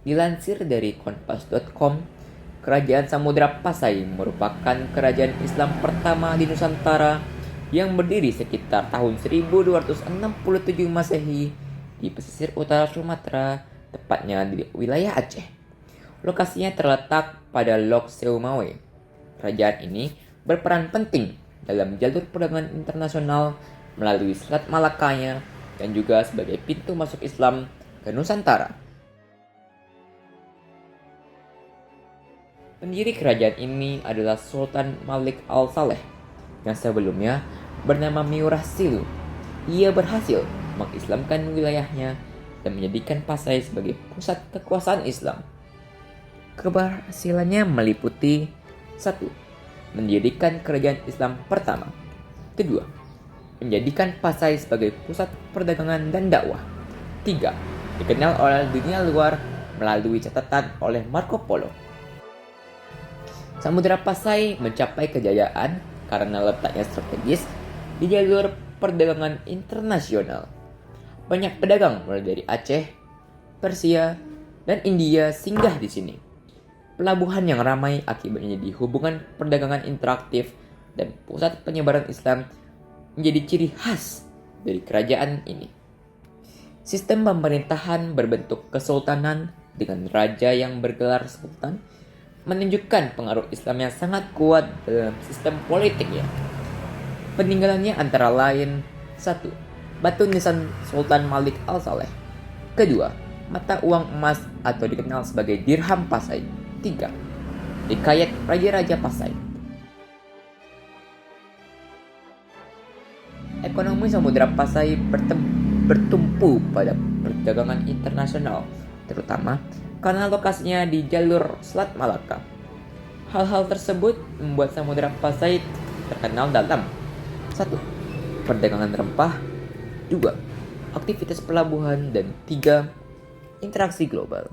Dilansir dari kompas.com, Kerajaan Samudra Pasai merupakan kerajaan Islam pertama di Nusantara yang berdiri sekitar tahun 1267 Masehi di pesisir utara Sumatera, tepatnya di wilayah Aceh. Lokasinya terletak pada Lok Seumawe. Kerajaan ini berperan penting dalam jalur perdagangan internasional melalui Selat Malakanya dan juga sebagai pintu masuk Islam ke Nusantara. Pendiri kerajaan ini adalah Sultan Malik Al-Saleh yang sebelumnya bernama Miurah Silu. Ia berhasil mengislamkan wilayahnya dan menjadikan Pasai sebagai pusat kekuasaan Islam. Keberhasilannya meliputi 1. Mendirikan kerajaan Islam pertama. 2. Menjadikan Pasai sebagai pusat perdagangan dan dakwah. 3. Dikenal oleh dunia luar melalui catatan oleh Marco Polo. Samudra Pasai mencapai kejayaan karena letaknya strategis di jalur perdagangan internasional. Banyak pedagang mulai dari Aceh, Persia, dan India singgah di sini. Pelabuhan yang ramai akibatnya jadi hubungan perdagangan interaktif dan pusat penyebaran Islam menjadi ciri khas dari kerajaan ini. Sistem pemerintahan berbentuk kesultanan dengan raja yang bergelar sultan menunjukkan pengaruh Islam yang sangat kuat dalam sistem politiknya. Peninggalannya antara lain 1. Batu nisan Sultan Malik Al-Saleh. 2. Mata uang emas atau dikenal sebagai dirham Pasai. 3. Hikayat Raja-Raja Pasai. Ekonomi Samudra Pasai bertumpu pada perdagangan internasional, terutama karena lokasinya di jalur Selat Malaka. Hal-hal tersebut membuat Samudra Pasai terkenal dalam 1. Perdagangan rempah. 2. Aktivitas pelabuhan. Dan 3. Interaksi global.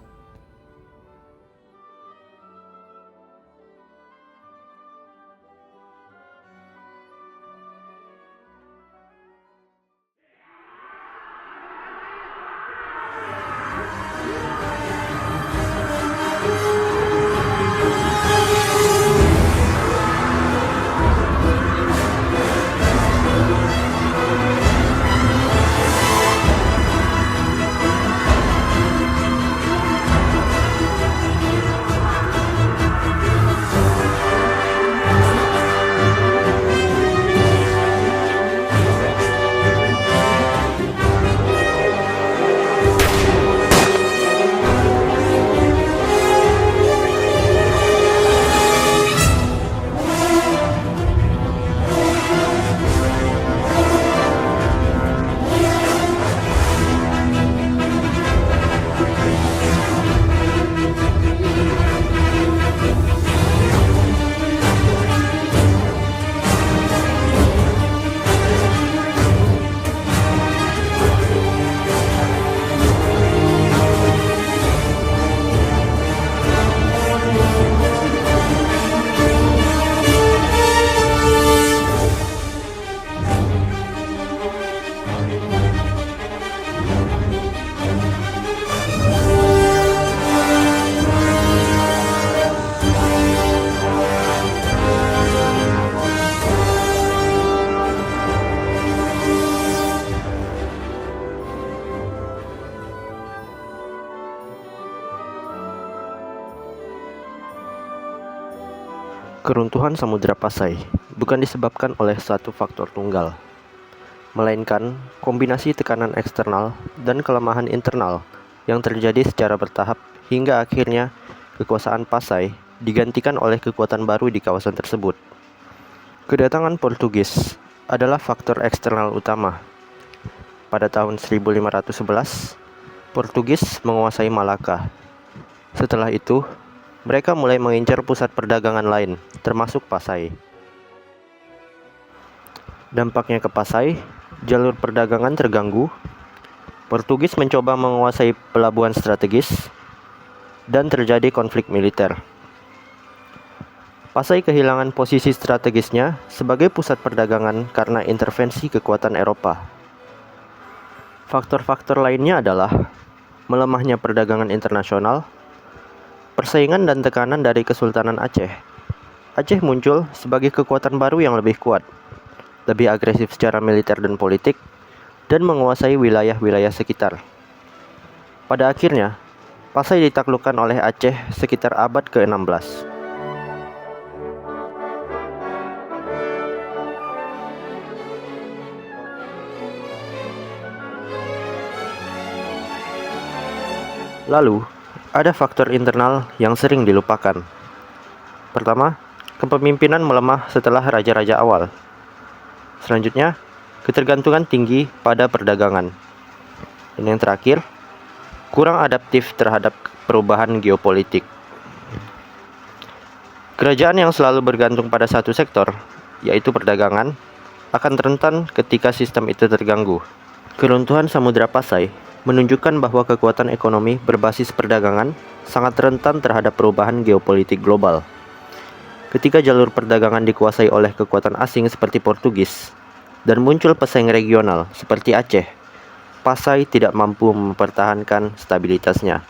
Keruntuhan Samudra Pasai bukan disebabkan oleh satu faktor tunggal, melainkan kombinasi tekanan eksternal dan kelemahan internal yang terjadi secara bertahap hingga akhirnya kekuasaan Pasai digantikan oleh kekuatan baru di kawasan tersebut. Kedatangan Portugis adalah faktor eksternal utama. Pada tahun 1511, Portugis menguasai Malaka. Setelah itu, mereka mulai mengincar pusat perdagangan lain, termasuk Pasai. Dampaknya ke Pasai, jalur perdagangan terganggu, Portugis mencoba menguasai pelabuhan strategis, dan terjadi konflik militer. Pasai kehilangan posisi strategisnya sebagai pusat perdagangan karena intervensi kekuatan Eropa. Faktor-faktor lainnya adalah melemahnya perdagangan internasional, persaingan dan tekanan dari Kesultanan Aceh. Aceh muncul sebagai kekuatan baru yang lebih kuat, lebih agresif secara militer dan politik, dan menguasai wilayah-wilayah sekitar. Pada akhirnya, Pasai ditaklukkan oleh Aceh sekitar abad ke-16. Lalu, ada faktor internal yang sering dilupakan. Pertama, kepemimpinan melemah setelah raja-raja awal. Selanjutnya, ketergantungan tinggi pada perdagangan. Dan yang terakhir, kurang adaptif terhadap perubahan geopolitik. Kerajaan yang selalu bergantung pada satu sektor, yaitu perdagangan, akan rentan ketika sistem itu terganggu. Keruntuhan Samudra Pasai menunjukkan bahwa kekuatan ekonomi berbasis perdagangan sangat rentan terhadap perubahan geopolitik global. Ketika jalur perdagangan dikuasai oleh kekuatan asing seperti Portugis, dan muncul pesaing regional seperti Aceh, Pasai tidak mampu mempertahankan stabilitasnya.